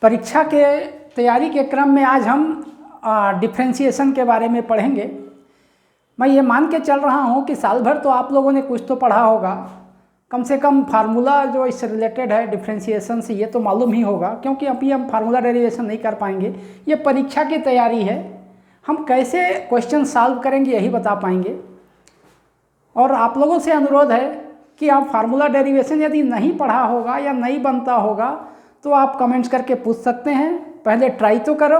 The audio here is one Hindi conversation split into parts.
परीक्षा के तैयारी के क्रम में आज हम डिफ्रेंशिएशन के बारे में पढ़ेंगे। मैं ये मान के चल रहा हूँ कि साल भर तो आप लोगों ने कुछ तो पढ़ा होगा, कम से कम फार्मूला जो इससे रिलेटेड है डिफ्रेंशिएशन से ये तो मालूम ही होगा, क्योंकि अभी हम फार्मूला डेरिवेशन नहीं कर पाएंगे। ये परीक्षा की तैयारी है, हम कैसे क्वेश्चन सॉल्व करेंगे यही बता पाएंगे। और आप लोगों से अनुरोध है कि आप फार्मूला डेरिवेशन यदि नहीं पढ़ा होगा या नहीं बनता होगा तो आप कमेंट्स करके पूछ सकते हैं, पहले ट्राई तो करो।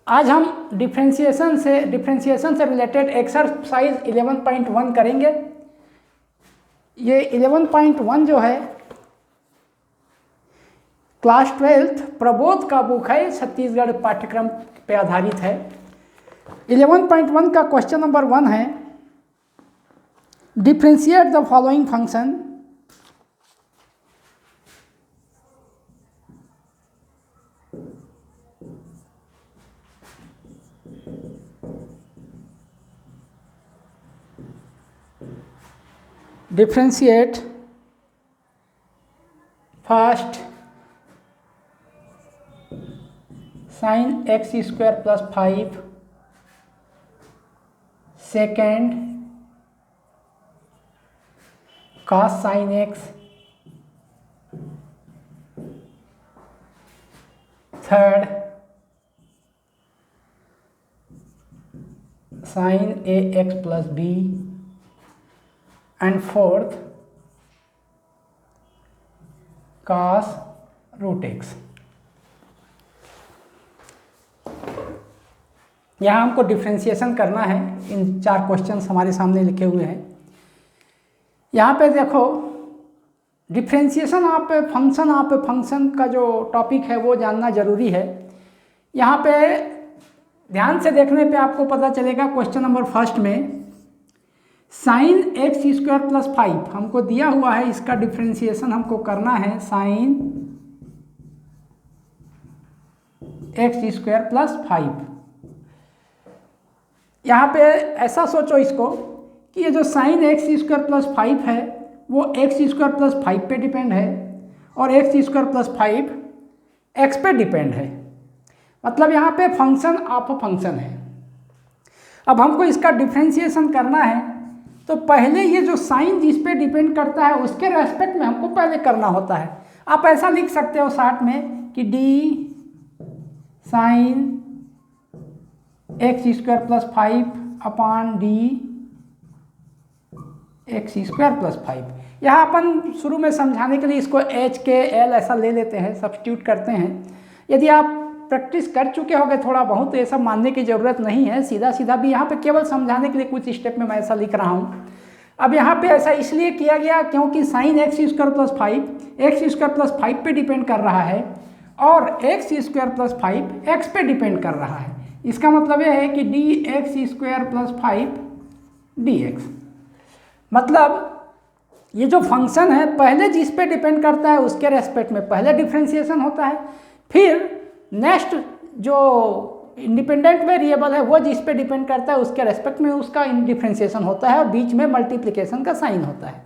आज हम डिफ्रेंशिएशन से रिलेटेड एक्सरसाइज 11.1 करेंगे। ये 11.1 जो है क्लास 12th प्रबोध का बुक है, छत्तीसगढ़ पाठ्यक्रम पे आधारित है। 11.1 का क्वेश्चन नंबर 1 है, differentiate the following function differentiate first sin x square plus 5, second cos sin x, third sin ax plus b, and fourth cos root x। यहाँ हमको डिफ्रेंशिएशन करना है। इन 4 क्वेश्चंस हमारे सामने लिखे हुए हैं। यहाँ पे देखो, डिफ्रेंशिएशन आप फंक्शन का जो टॉपिक है वो जानना जरूरी है। यहाँ पे ध्यान से देखने पे आपको पता चलेगा, क्वेश्चन नंबर फर्स्ट में साइन एक्स स्क्वायर प्लस 5 हमको दिया हुआ है, इसका डिफ्रेंशिएशन हमको करना है साइन एक्स स्क्वायर प्लस 5। यहाँ पे ऐसा सोचो इसको कि ये जो साइन एक्स स्क्वायर प्लस 5 है वो एक्स स्क्वायर प्लस 5 पे डिपेंड है और एक्स स्क्वायर प्लस 5 एक्स पे डिपेंड है। मतलब यहाँ पे फंक्शन ऑफ फंक्शन है। अब हमको इसका डिफ्रेंशिएशन करना है तो पहले ये जो साइन जिस पे डिपेंड करता है उसके रेस्पेक्ट में हमको पहले करना होता है। आप ऐसा लिख सकते हो शार्ट में कि D sine x square plus 5 upon D x square plus 5। यहाँ अपन शुरू में समझाने के लिए इसको एच के एल ऐसा ले लेते हैं, सब्स्टिट्यूट करते हैं। यदि आप प्रैक्टिस कर चुके होंगे थोड़ा बहुत तो ये सब मानने की ज़रूरत नहीं है, सीधा सीधा भी यहाँ पे केवल समझाने के लिए कुछ स्टेप में मैं ऐसा लिख रहा हूँ। अब यहाँ पे ऐसा इसलिए किया गया क्योंकि sine x square plus 5 x square plus 5 पे डिपेंड कर रहा है और एक्स स्क्वायर प्लस 5 एक्स पे डिपेंड कर रहा है। इसका मतलब यह है कि D x square plus 5 D x. मतलब ये जो फंक्शन है पहले जिस पे डिपेंड करता है उसके रेस्पेक्ट में पहले डिफ्रेंशिएशन होता है, फिर नेक्स्ट जो इंडिपेंडेंट वेरिएबल है वो जिस पे डिपेंड करता है उसके रेस्पेक्ट में उसका डिफ्रेंशिएशन होता है और बीच में मल्टीप्लिकेशन का साइन होता है।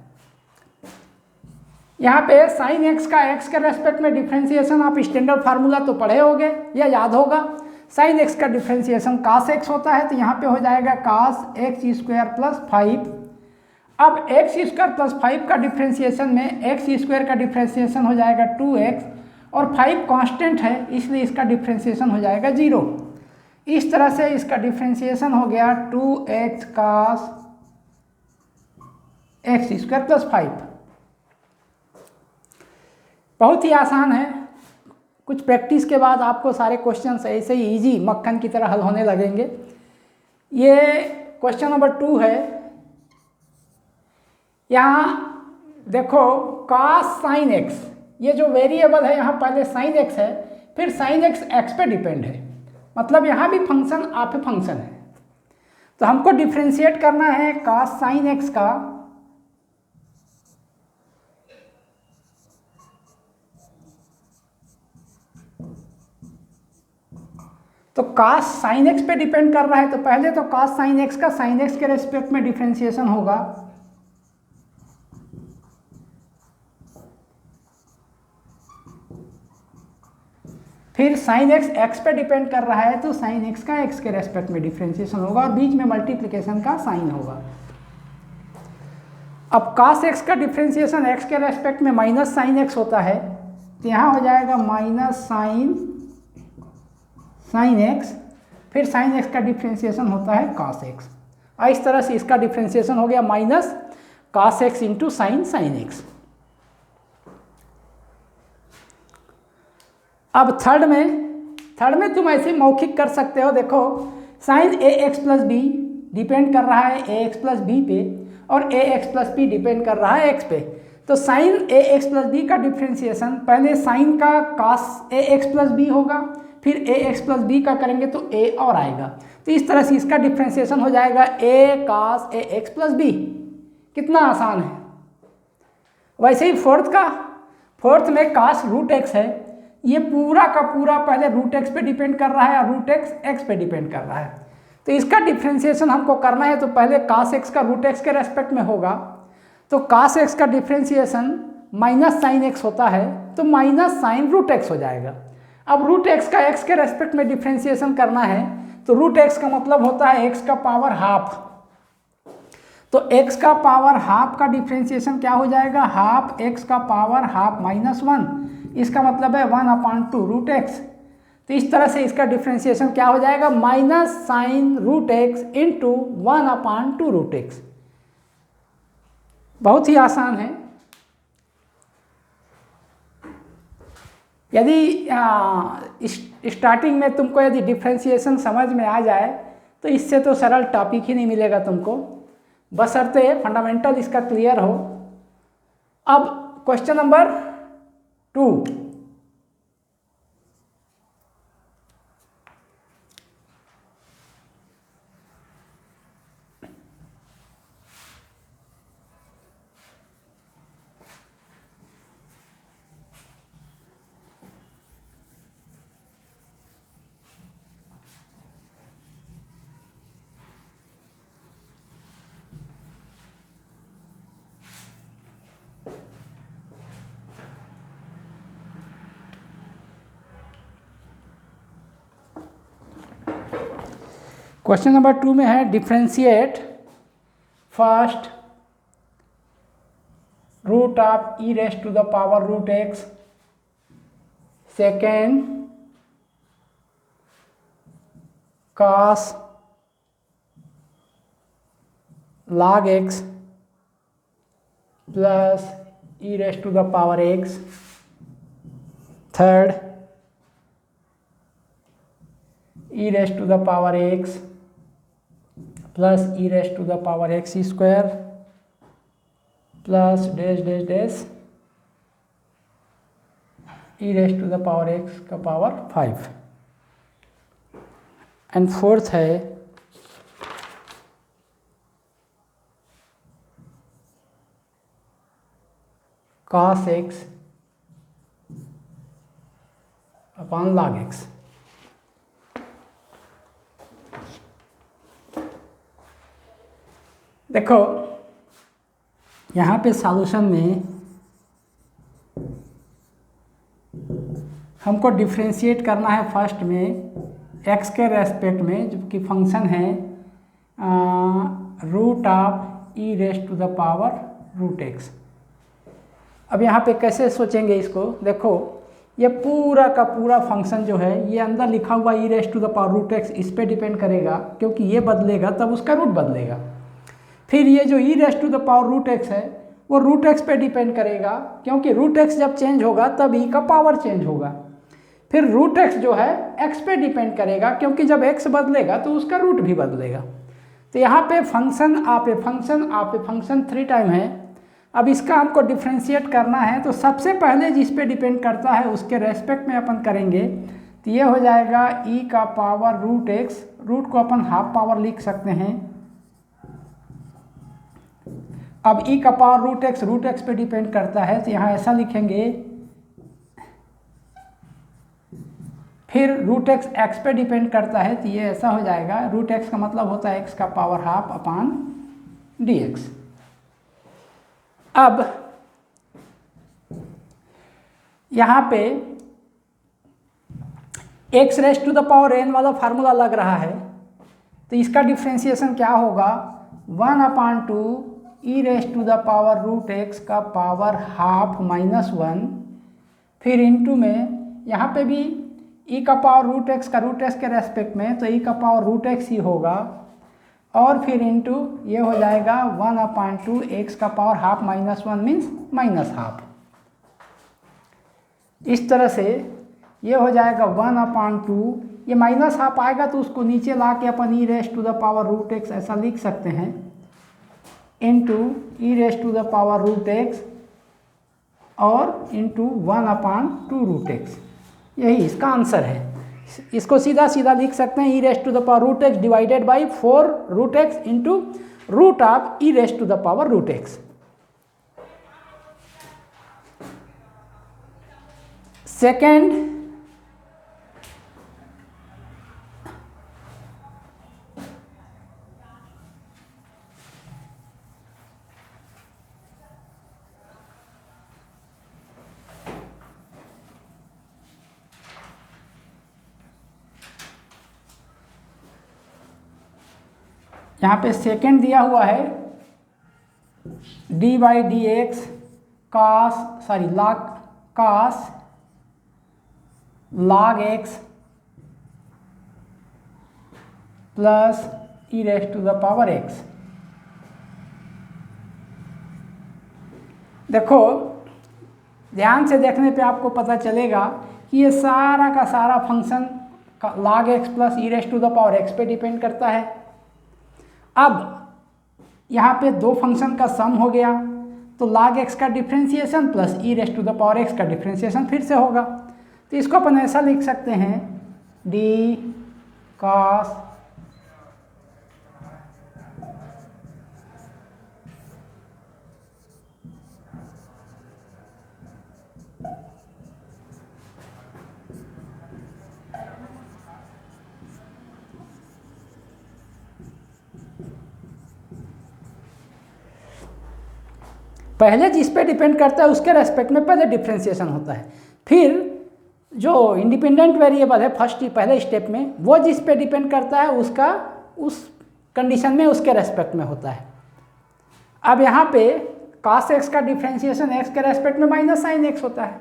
यहाँ पे साइन एक्स का एक्स के रेस्पेक्ट में डिफ्रेंशिएशन आप स्टैंडर्ड फार्मूला तो पढ़े होंगे या याद होगा। साइन एक्स का डिफ्रेंशिएशन कास एक्स होता है, तो यहाँ पे हो जाएगा कास एक्स स्क्वायर प्लस 5। अब एक्स स्क्वायर प्लस 5 का डिफ्रेंशिएशन में एक्स स्क्वायर का डिफ्रेंशिएशन हो जाएगा 2x और 5 कांस्टेंट है इसलिए इसका डिफ्रेंशिएशन हो जाएगा 0। इस तरह से इसका डिफ्रेंशिएशन हो गया 2x cos x square plus 5। बहुत ही आसान है, कुछ प्रैक्टिस के बाद आपको सारे क्वेश्चंस ऐसे ही इजी मक्खन की तरह हल होने लगेंगे। ये क्वेश्चन नंबर 2 है। यहाँ देखो cos साइन एक्स, ये जो वेरिएबल है यहाँ पहले साइन एक्स है फिर साइन एक्स एक्स पे डिपेंड है, मतलब यहाँ भी फंक्शन ऑफ फंक्शन है। तो हमको डिफ्रेंशिएट करना है cos साइन एक्स का तो cos साइन एक्स पे डिपेंड कर रहा है तो पहले तो cos साइन एक्स का साइन एक्स के रेस्पेक्ट में डिफ्रेंशिएशन होगा फिर साइन एक्स एक्स पे डिपेंड कर रहा है तो साइन एक्स का एक्स के रेस्पेक्ट में डिफ्रेंसिएशन होगा और बीच में मल्टीप्लिकेशन का साइन होगा। अब cos x का डिफ्रेंसिएशन x के रेस्पेक्ट में माइनस साइन एक्स होता है तो यहाँ हो जाएगा माइनस साइन एक्स, फिर साइन एक्स का डिफ्रेंसिएशन होता है cos x। और इस तरह से इसका डिफ्रेंसिएशन हो गया minus cos x into sine x. अब थर्ड में तुम ऐसे मौखिक कर सकते हो, देखो साइन ए एक्स प्लस बी डिपेंड कर रहा है ए एक्स प्लस बी पे और ए एक्स प्लस बी डिपेंड कर रहा है एक्स पे। तो साइन ए एक्स प्लस बी का डिफ्रेंसिएशन पहले साइन का cos ए एक्स प्लस बी होगा, फिर ए एक्स प्लस बी का करेंगे तो ए और आएगा। तो इस तरह से इसका डिफ्रेंसिएशन हो जाएगा ए cos ए एक्स प्लस बी। कितना आसान है। वैसे ही फोर्थ में cos रूट एक्स है, ये पूरा का पूरा पहले रूट एक्स पे डिपेंड कर रहा है और रूट एक्स एक्स पे डिपेंड कर रहा है। तो इसका डिफ्रेंसिएशन हमको करना है तो पहले cos x का रूट एक्स के रेस्पेक्ट में होगा, तो cos x का डिफ्रेंसिएशन माइनस साइन एक्स होता है तो माइनस साइन रूट एक्स हो जाएगा। अब रूट एक्स का x के रेस्पेक्ट में डिफ्रेंसिएशन करना है तो रूट एक्स का मतलब होता है x का पावर हाफ, तो x का पावर हाफ का डिफ्रेंसिएशन क्या हो जाएगा, हाफ x का पावर हाफ माइनस 1, इसका मतलब है 1/2 रूट एक्स। तो इस तरह से इसका डिफ्रेंसिएशन क्या हो जाएगा, minus sine root x into 1/2 root x. बहुत ही आसान है। यदि स्टार्टिंग में तुमको यदि डिफ्रेंसिएशन समझ में आ जाए तो इससे तो सरल टॉपिक ही नहीं मिलेगा तुमको, बशर्ते फंडामेंटल इसका क्लियर हो। अब क्वेश्चन नंबर 2, क्वेश्चन नंबर 2 में है differentiate first root of e rest to the power root x, second cos log x plus e rest to the power x, third e rest to the power x plus e rest to the power x square plus dash dash dash e rest to the power x का पावर 5। एंड फोर्थ है cos x upon log x। देखो यहाँ पे सॉल्यूशन में हमको डिफ्रेंशिएट करना है फर्स्ट में x के रेस्पेक्ट में, जो कि फंक्शन है root of e rest to the power root x. अब यहाँ पे कैसे सोचेंगे इसको, देखो ये पूरा का पूरा फंक्शन जो है ये अंदर लिखा हुआ e rest to the power root x इस पे डिपेंड करेगा, क्योंकि ये बदलेगा तब उसका रूट बदलेगा। फिर ये जो e rest to the power root x है वो रूट एक्स पे डिपेंड करेगा, क्योंकि रूट एक्स जब चेंज होगा तब ई का पावर चेंज होगा। फिर रूट एक्स जो है एक्स पे डिपेंड करेगा, क्योंकि जब एक्स बदलेगा तो उसका रूट भी बदलेगा। तो यहाँ पे फंक्शन आप ए फंक्शन 3 टाइम है। अब इसका हमको डिफ्रेंशिएट करना है तो सबसे पहले जिस पे डिपेंड करता है उसके रेस्पेक्ट में अपन करेंगे। तो ये हो जाएगा ई का पावर रूट एक्स, रूट को अपन हाफ पावर लिख सकते हैं। अब ई का पावर रूट एक्स पे डिपेंड करता है तो यहाँ ऐसा लिखेंगे। फिर रूट एक्स एक्स पे डिपेंड करता है तो ये ऐसा हो जाएगा, रूट एक्स का मतलब होता है एक्स का power half upon D x. अब यहाँ पे x race to the power n वाला फार्मूला लग रहा है, तो इसका डिफ्रेंसिएशन क्या होगा, 1/2 e race to the power root x का पावर हाफ माइनस 1, फिर इनटू में यहाँ पे भी ई का पावर रूट एक्स का रूट एक्स के रेस्पेक्ट में, तो ई का पावर रूट एक्स ही होगा, और फिर इनटू ये हो जाएगा 1/2 एक्स का power half minus 1 means minus half. इस तरह से ये हो जाएगा 1/2, ये माइनस हाफ आएगा तो उसको नीचे ला के अपन e race to the power root x ऐसा लिख सकते हैं, into e race to the power root x और इनटू 1/2 रूट एक्स। यही इसका आंसर है। इसको सीधा सीधा लिख सकते हैं, e race to the power root x divided by 4 root x into root of e race to the power root x. Second, यहाँ पे सेकेंड दिया हुआ है D by D x cos log x plus e race to the power x. देखो ध्यान से देखने पे आपको पता चलेगा कि ये सारा का सारा function log x plus e race to the power x पे डिपेंड करता है। अब यहाँ पे दो फंक्शन का सम हो गया, तो log x का differentiation plus e race to the power x का डिफ्रेंसिएशन फिर से होगा, तो इसको अपन ऐसा लिख सकते हैं डी कॉस पहले जिस पे डिपेंड करता है उसके रेस्पेक्ट में पहले डिफ्रेंसिएशन होता है, फिर जो इंडिपेंडेंट वेरिएबल है फर्स्ट पहले स्टेप में वो जिस पे डिपेंड करता है उसका उस कंडीशन में उसके रेस्पेक्ट में होता है। अब यहाँ पे cos x का डिफ्रेंसिएशन x के रेस्पेक्ट में माइनस साइन x होता है,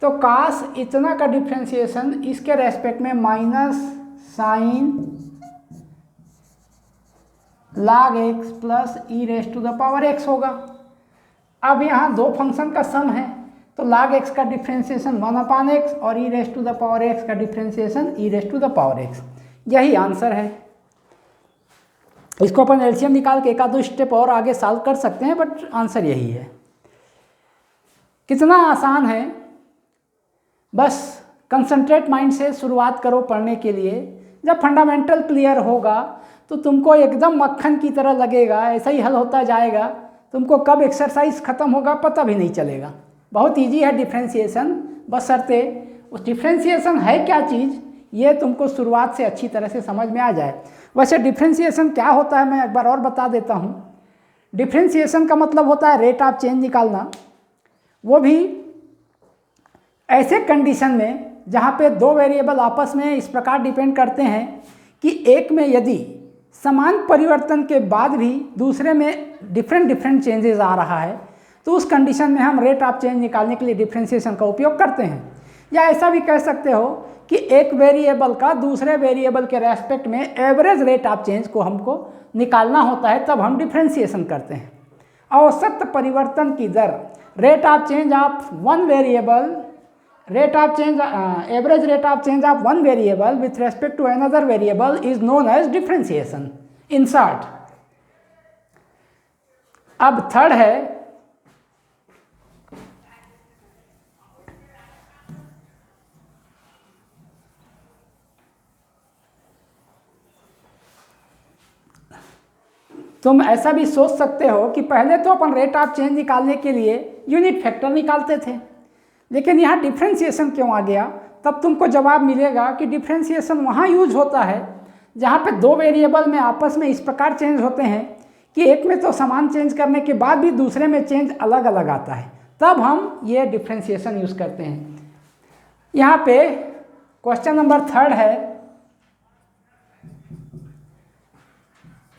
तो cos इतना का डिफ्रेंसिएशन इसके रेस्पेक्ट में minus sine log x plus e race to the power x होगा। अब यहाँ दो फंक्शन का सम है, तो log x का डिफ्रेंसिएशन 1/x और e race to the power x का differentiation e race to the power x। यही आंसर है। इसको अपन एलसीएम निकाल के एक आध दो स्टेप और आगे सॉल्व कर सकते हैं, बट आंसर यही है। कितना आसान है, बस कंसंट्रेट माइंड से शुरुआत करो पढ़ने के लिए। जब फंडामेंटल क्लियर होगा तो तुमको एकदम मक्खन की तरह लगेगा, ऐसा ही हल होता जाएगा। तुमको कब एक्सरसाइज खत्म होगा पता भी नहीं चलेगा। बहुत इजी है डिफ्रेंसिएशन, बशर्ते उस डिफ्रेंसिएशन है क्या चीज़ ये तुमको शुरुआत से अच्छी तरह से समझ में आ जाए। वैसे डिफ्रेंसिएशन क्या होता है मैं एक बार और बता देता हूँ। डिफ्रेंसिएशन का मतलब होता है रेट ऑफ चेंज निकालना, वो भी ऐसे कंडीशन में जहाँ पे दो वेरिएबल आपस में इस प्रकार डिपेंड करते हैं कि एक में यदि समान परिवर्तन के बाद भी दूसरे में डिफरेंट चेंजेस आ रहा है, तो उस कंडीशन में हम रेट ऑफ चेंज निकालने के लिए डिफ्रेंसिएशन का उपयोग करते हैं। या ऐसा भी कह सकते हो कि एक वेरिएबल का दूसरे वेरिएबल के रेस्पेक्ट में एवरेज रेट ऑफ चेंज को हमको निकालना होता है, तब हम डिफ्रेंसिएशन करते हैं। औसत परिवर्तन की दर, rate of change of one variable, average rate of change of one variable with respect to another variable is known as differentiation in short। अब थर्ड है तुम ऐसा भी सोच सकते हो कि पहले तो अपन रेट ऑफ चेंज निकालने के लिए यूनिट फैक्टर निकालते थे, लेकिन यहाँ डिफ्रेंसिएशन क्यों आ गया। तब तुमको जवाब मिलेगा कि डिफ्रेंसिएशन वहाँ यूज होता है जहाँ पे दो वेरिएबल में आपस में इस प्रकार चेंज होते हैं कि एक में तो समान चेंज करने के बाद भी दूसरे में चेंज अलग अलग आता है, तब हम ये डिफ्रेंसिएशन यूज़ करते हैं। यहाँ पे क्वेश्चन नंबर 3 है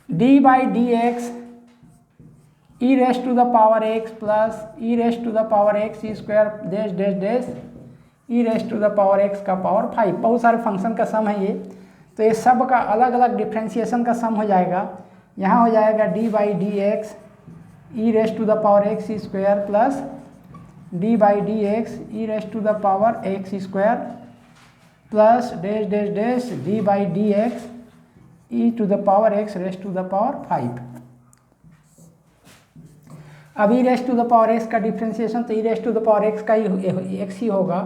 D by D x e race to the power x plus e race to the power x e square dash dash dash e race to the power x का पावर 5। बहुत सारे फंक्शन का सम है ये, तो ये सब का अलग अलग डिफ्रेंशिएशन का सम हो जाएगा। यहाँ हो जाएगा D by D x e race to the power x e square plus D by D x e race to the power x square plus dash dash dash D by D x e to the power x race to the power 5। अब e race to the power x का डिफ्रेंशिएशन तो e race to the power x का ही एक्स ही होगा।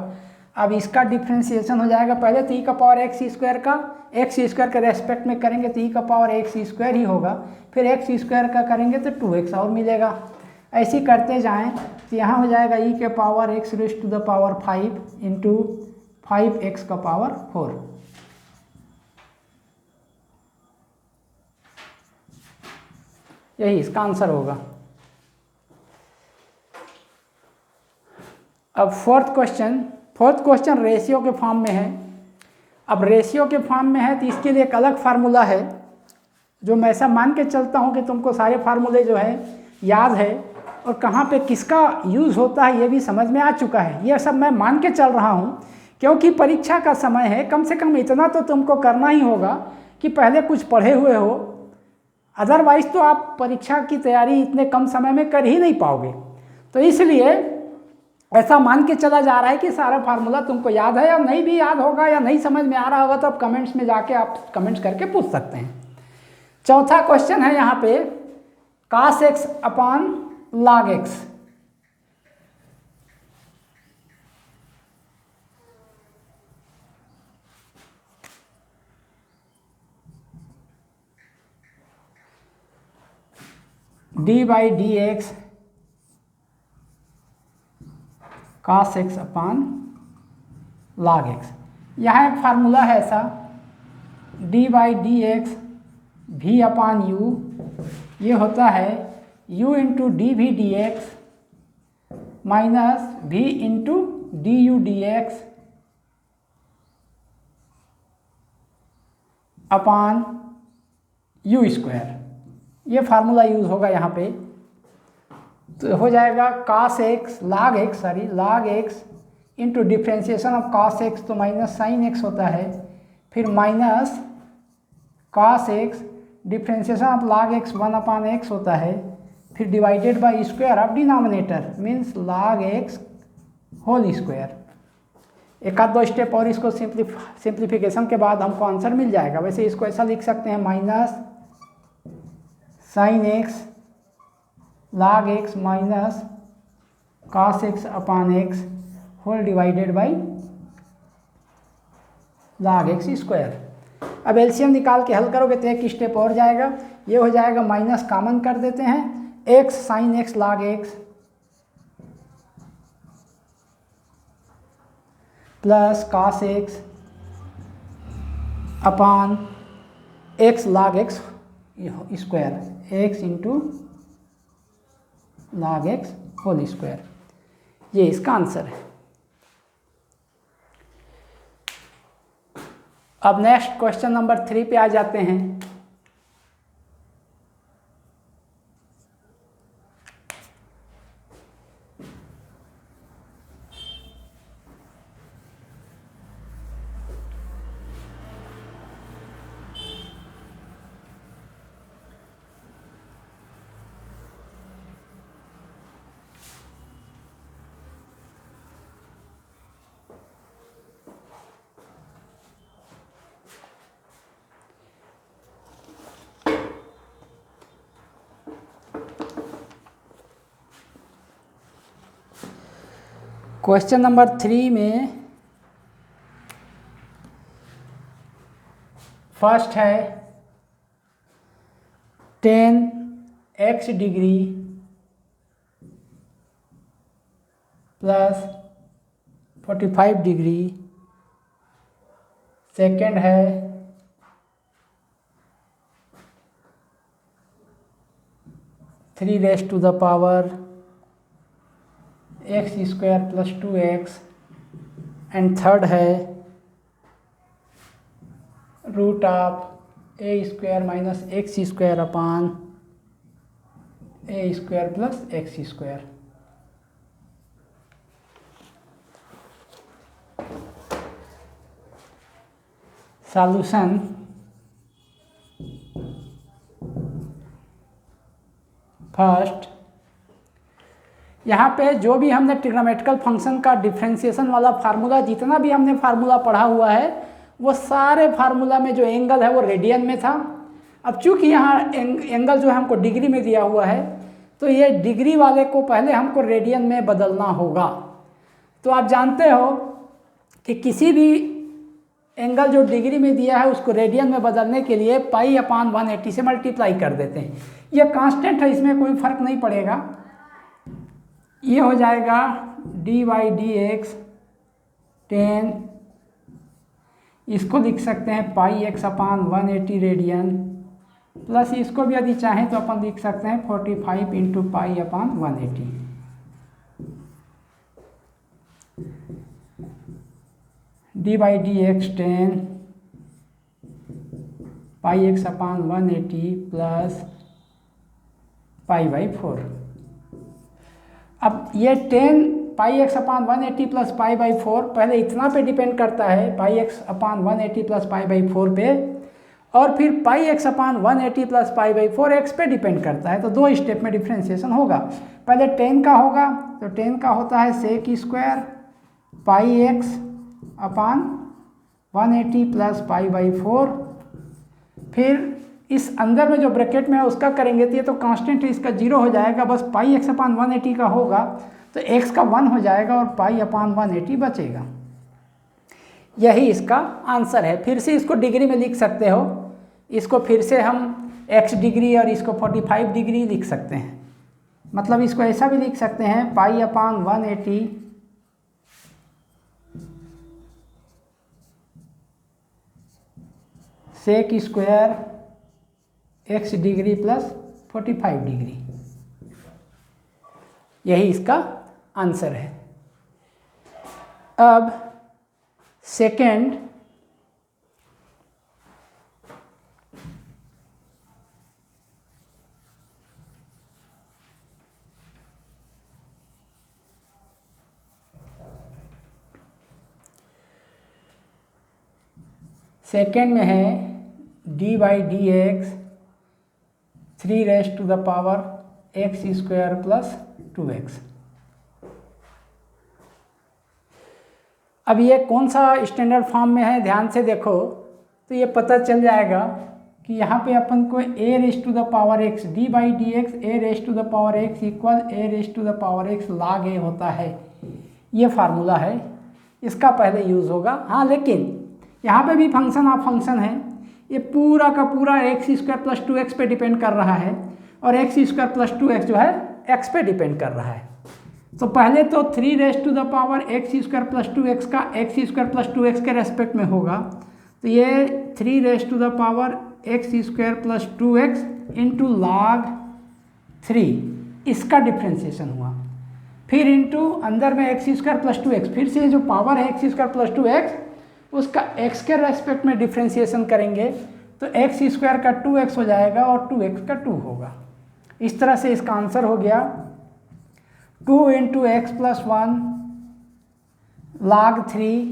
अब इसका डिफ्रेंशिएशन हो जाएगा, पहले तो ई का पावर एक्स स्क्वायर का एक्स स्क्वायर के रेस्पेक्ट में करेंगे तो ई का पावर एक्स स्क्वायर ही होगा, फिर एक्स स्क्वायर का करेंगे तो 2x और मिलेगा। ऐसे ही करते जाएं तो यहाँ हो जाएगा ई के power x race to the power 5 into 5x का पावर 4। यही इसका आंसर होगा। अब फोर्थ क्वेश्चन रेशियो के फॉर्म में है। अब रेशियो के फॉर्म में है तो इसके लिए एक अलग फार्मूला है, जो मैं ऐसा मान के चलता हूँ कि तुमको सारे फार्मूले जो है याद है और कहाँ पे किसका यूज़ होता है ये भी समझ में आ चुका है। ये सब मैं मान के चल रहा हूँ क्योंकि परीक्षा का समय है, कम से कम इतना तो तुमको करना ही होगा कि पहले कुछ पढ़े हुए हो, अदरवाइज़ तो आप परीक्षा की तैयारी इतने कम समय में कर ही नहीं पाओगे। तो इसलिए ऐसा मान के चला जा रहा है कि सारा फार्मूला तुमको याद है, या नहीं भी याद होगा या नहीं समझ में आ रहा होगा तो आप कमेंट्स में जाके आप कमेंट्स करके पूछ सकते हैं। चौथा क्वेश्चन है यहाँ पे cos x upon log x। D by D x cos x upon log x। यहाँ एक फार्मूला है ऐसा डी बाई डी एक्स भी अपॉन यू, ये होता है u into d v d x minus v into d u d x upon u square. ये फार्मूला यूज़ होगा यहाँ पे, तो हो जाएगा cos x log x into differentiation of cos x तो माइनस sin x होता है, फिर minus cos x differentiation of log x 1 upon x होता है, फिर divided by square of denominator means log x whole square. एक आध दो स्टेप और इसको सिंप्लीफिकेशन के बाद हमको आंसर मिल जाएगा। वैसे इसको ऐसा लिख सकते हैं minus sin x log x minus cos x upon x whole divided by log x square. अब एलसीएम निकाल के हल करोगे तो एक स्टेप और जाएगा, ये हो जाएगा माइनस कॉमन कर देते हैं x sin x log x plus cos x upon x log x square, x into log x whole square. ये इसका आंसर है। अब नेक्स्ट क्वेश्चन नंबर 3 पे आ जाते हैं। क्वेश्चन नंबर 3 में फर्स्ट है 10x degree plus 45 degree. Second है 3 raise to the power x square plus 2x। And third है root of A square minus x square upon A square plus x square. Solution first, यहाँ पे जो भी हमने ट्रिग्नोमेट्रिकल फंक्शन का डिफरेंशिएशन वाला फार्मूला, जितना भी हमने फार्मूला पढ़ा हुआ है वो सारे फार्मूला में जो एंगल है वो रेडियन में था। अब चूंकि यहाँ एंगल जो है हमको डिग्री में दिया हुआ है तो ये डिग्री वाले को पहले हमको रेडियन में बदलना होगा। तो आप जानते हो कि किसी भी एंगल जो डिग्री में दिया है उसको रेडियन में बदलने के लिए पाई अपान 180 से मल्टीप्लाई कर देते हैं। ये कांस्टेंट है, इसमें कोई फर्क नहीं पड़ेगा। ये हो जाएगा डी बाई डी एक्स 10, इसको लिख सकते हैं पाई एक्स अपान 180 रेडियन, प्लस इसको भी यदि चाहें तो अपन लिख सकते हैं 45 into pi upon 180। D by D x 10 pi x upon 180 plus pi by 4। अब ये 10 pi x upon 180 plus pi by 4 पहले इतना पे डिपेंड करता है, pi x upon 180 plus pi by 4 पे, और फिर pi x upon 180 plus pi by 4 x पे डिपेंड करता है। तो दो स्टेप में डिफ्रेंशिएशन होगा। पहले 10 का होगा तो 10 का होता है sec square pi x upon 180 plus pi by 4, फिर इस अंदर में जो ब्रैकेट में है उसका करेंगे तो ये तो कांस्टेंट है, इसका 0 हो जाएगा, बस पाई एक्स अपान 180 का होगा तो एक्स का 1 हो जाएगा और पाई अपान 180 बचेगा। यही इसका आंसर है। फिर से इसको डिग्री में लिख सकते हो, इसको फिर से हम x डिग्री और इसको 45 डिग्री लिख सकते हैं। मतलब इसको ऐसा भी लिख सकते हैं pi upon 180 sec square x degree plus 45 degree. यही इसका आंसर है। अब सेकेंड, सेकेंड में है D by D x 3 raise to the power x square plus 2x। अब ये कौन सा स्टैंडर्ड फॉर्म में है, ध्यान से देखो तो ये पता चल जाएगा कि यहाँ पे अपन को a raise to the power x d by D x a raise to the power x equal a raise to the power x log a होता है। ये फार्मूला है, इसका पहले यूज़ होगा। हाँ, लेकिन यहाँ पे भी फंक्शन ऑफ फंक्शन है, ये पूरा का पूरा एक्स स्क्वायर प्लस 2x पे डिपेंड कर रहा है और एक्स स्क्वायर प्लस 2x जो है x पे डिपेंड कर रहा है। तो पहले तो 3 raise to the power x square plus 2x का एक्स स्क्वायर प्लस 2x के रेस्पेक्ट में होगा, तो ये 3 raise to the power x square plus 2x into log 3, इसका डिफ्रेंशिएशन हुआ। फिर इंटू अंदर में एक्स स्क्वायर प्लस 2x, फिर से जो पावर है एक्स स्क्वायर प्लस 2x उसका x के रेस्पेक्ट में डिफ्रेंशिएशन करेंगे तो एक्स स्क्वायर का 2x हो जाएगा और 2x का 2 होगा। इस तरह से इसका आंसर हो गया 2 into x plus 1 log 3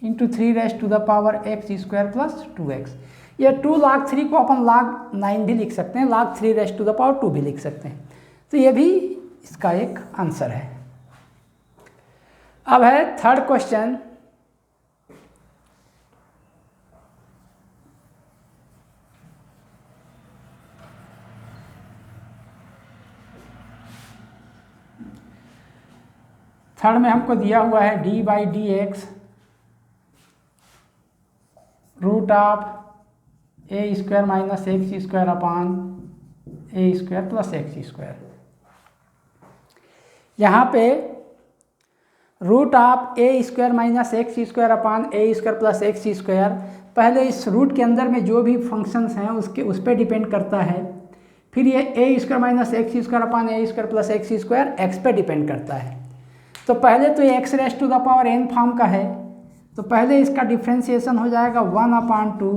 into 3 raise to the power x square plus 2x। ये 2 log 3 को अपन log 9 भी लिख सकते हैं, log 3 raise to the power 2 भी लिख सकते हैं। तो ये भी इसका एक आंसर है। अब है थर्ड क्वेश्चन। थर्ड में हमको दिया हुआ है D by D x root of A square minus x square upon A square plus x square. यहाँ पे root of A square minus x square upon A square plus x square, पहले इस रूट के अंदर में जो भी फंक्शंस हैं उस पर डिपेंड करता है। फिर ये A square minus x square upon A square plus x square x पे डिपेंड करता है। तो पहले तो ये x raised to the power n form का है, तो पहले इसका डिफ्रेंसिएशन हो जाएगा 1/2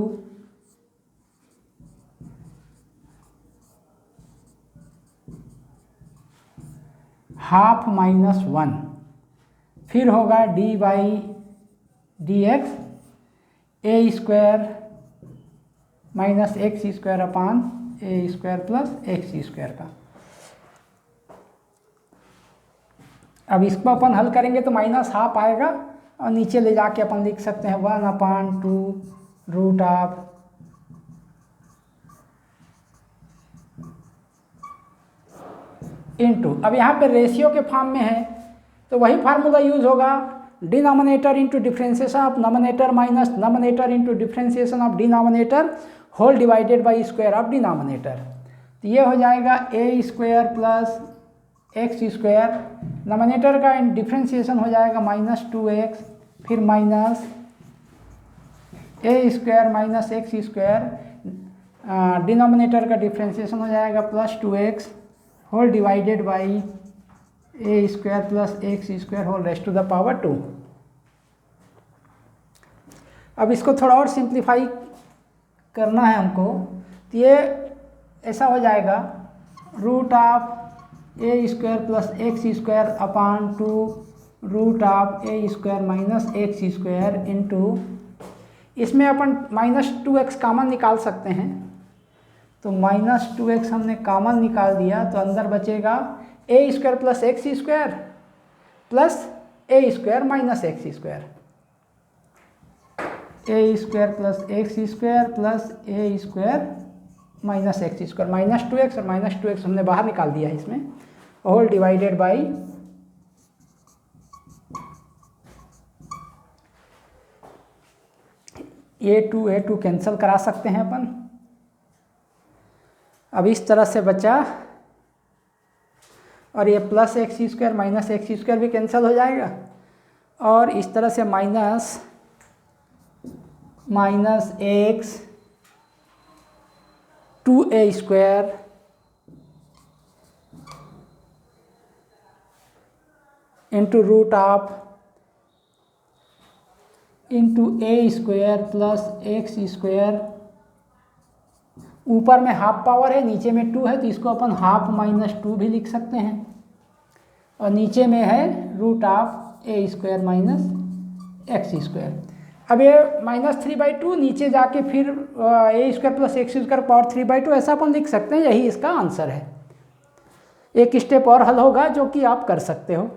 हाफ माइनस 1, फिर होगा D by D x A square minus x square upon A square plus x square का। अब इसको अपन हल करेंगे तो माइनस हाफ आएगा और नीचे ले जाके अपन लिख सकते हैं 1/2 रूट ऑफ इंटू, अब यहाँ पे रेशियो के फॉर्म में है तो वही फार्मूला यूज होगा, denominator into differentiation of numerator minus numerator into differentiation of denominator whole divided by square of denominator. तो ये हो जाएगा A square plus x square, numerator का डिफ्रेंसिएशन हो जाएगा -2x, फिर minus A square minus x square, denominator का डिफ्रेंसिएशन हो जाएगा +2x whole divided by A square plus x square whole raised to the power 2। अब इसको थोड़ा और सिंप्लीफाई करना है हमको, तो ये ऐसा हो जाएगा root of A square plus x square upon 2 root of A square minus x square into, इसमें अपन -2x कॉमन निकाल सकते हैं, तो -2x हमने कॉमन निकाल दिया तो अंदर बचेगा A square plus x square plus A square minus x square, A square plus x square plus A square minus x square, -2x और -2x हमने बाहर निकाल दिया है इसमें, whole divided by A two cancel करा सकते हैं अपन। अब इस तरह से बचा और ये plus x square minus x square भी कैंसिल हो जाएगा और इस तरह से minus x 2a square into root of into a square plus x square, ऊपर में हाफ पावर है नीचे में 2 है तो इसको अपन हाफ -2 भी लिख सकते हैं और नीचे में है root of A square minus x square. अब ये -3/2 नीचे जाके फिर A square plus x square power 3/2 ऐसा अपन लिख सकते हैं, यही इसका आंसर है। एक स्टेप और हल होगा जो कि आप कर सकते हो।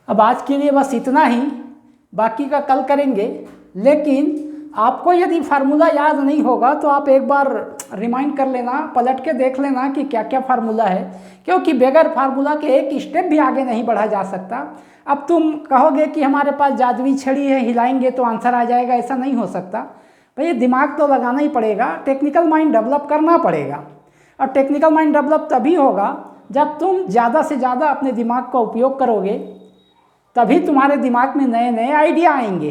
अब आज के लिए बस इतना ही, बाकी का कल करेंगे, लेकिन आपको यदि फार्मूला याद नहीं होगा तो आप एक बार रिमाइंड कर लेना, पलट के देख लेना कि क्या क्या फार्मूला है, क्योंकि बगैर फार्मूला के एक स्टेप भी आगे नहीं बढ़ा जा सकता। अब तुम कहोगे कि हमारे पास जादुई छड़ी है, हिलाएंगे तो आंसर आ जाएगा, ऐसा नहीं हो सकता भाई, दिमाग तो लगाना ही पड़ेगा, टेक्निकल माइंड डेवलप करना पड़ेगा। और टेक्निकल माइंड डेवलप तभी होगा जब तुम ज़्यादा से ज़्यादा अपने दिमाग का उपयोग करोगे, तभी तुम्हारे दिमाग में नए नए आइडिया आएंगे।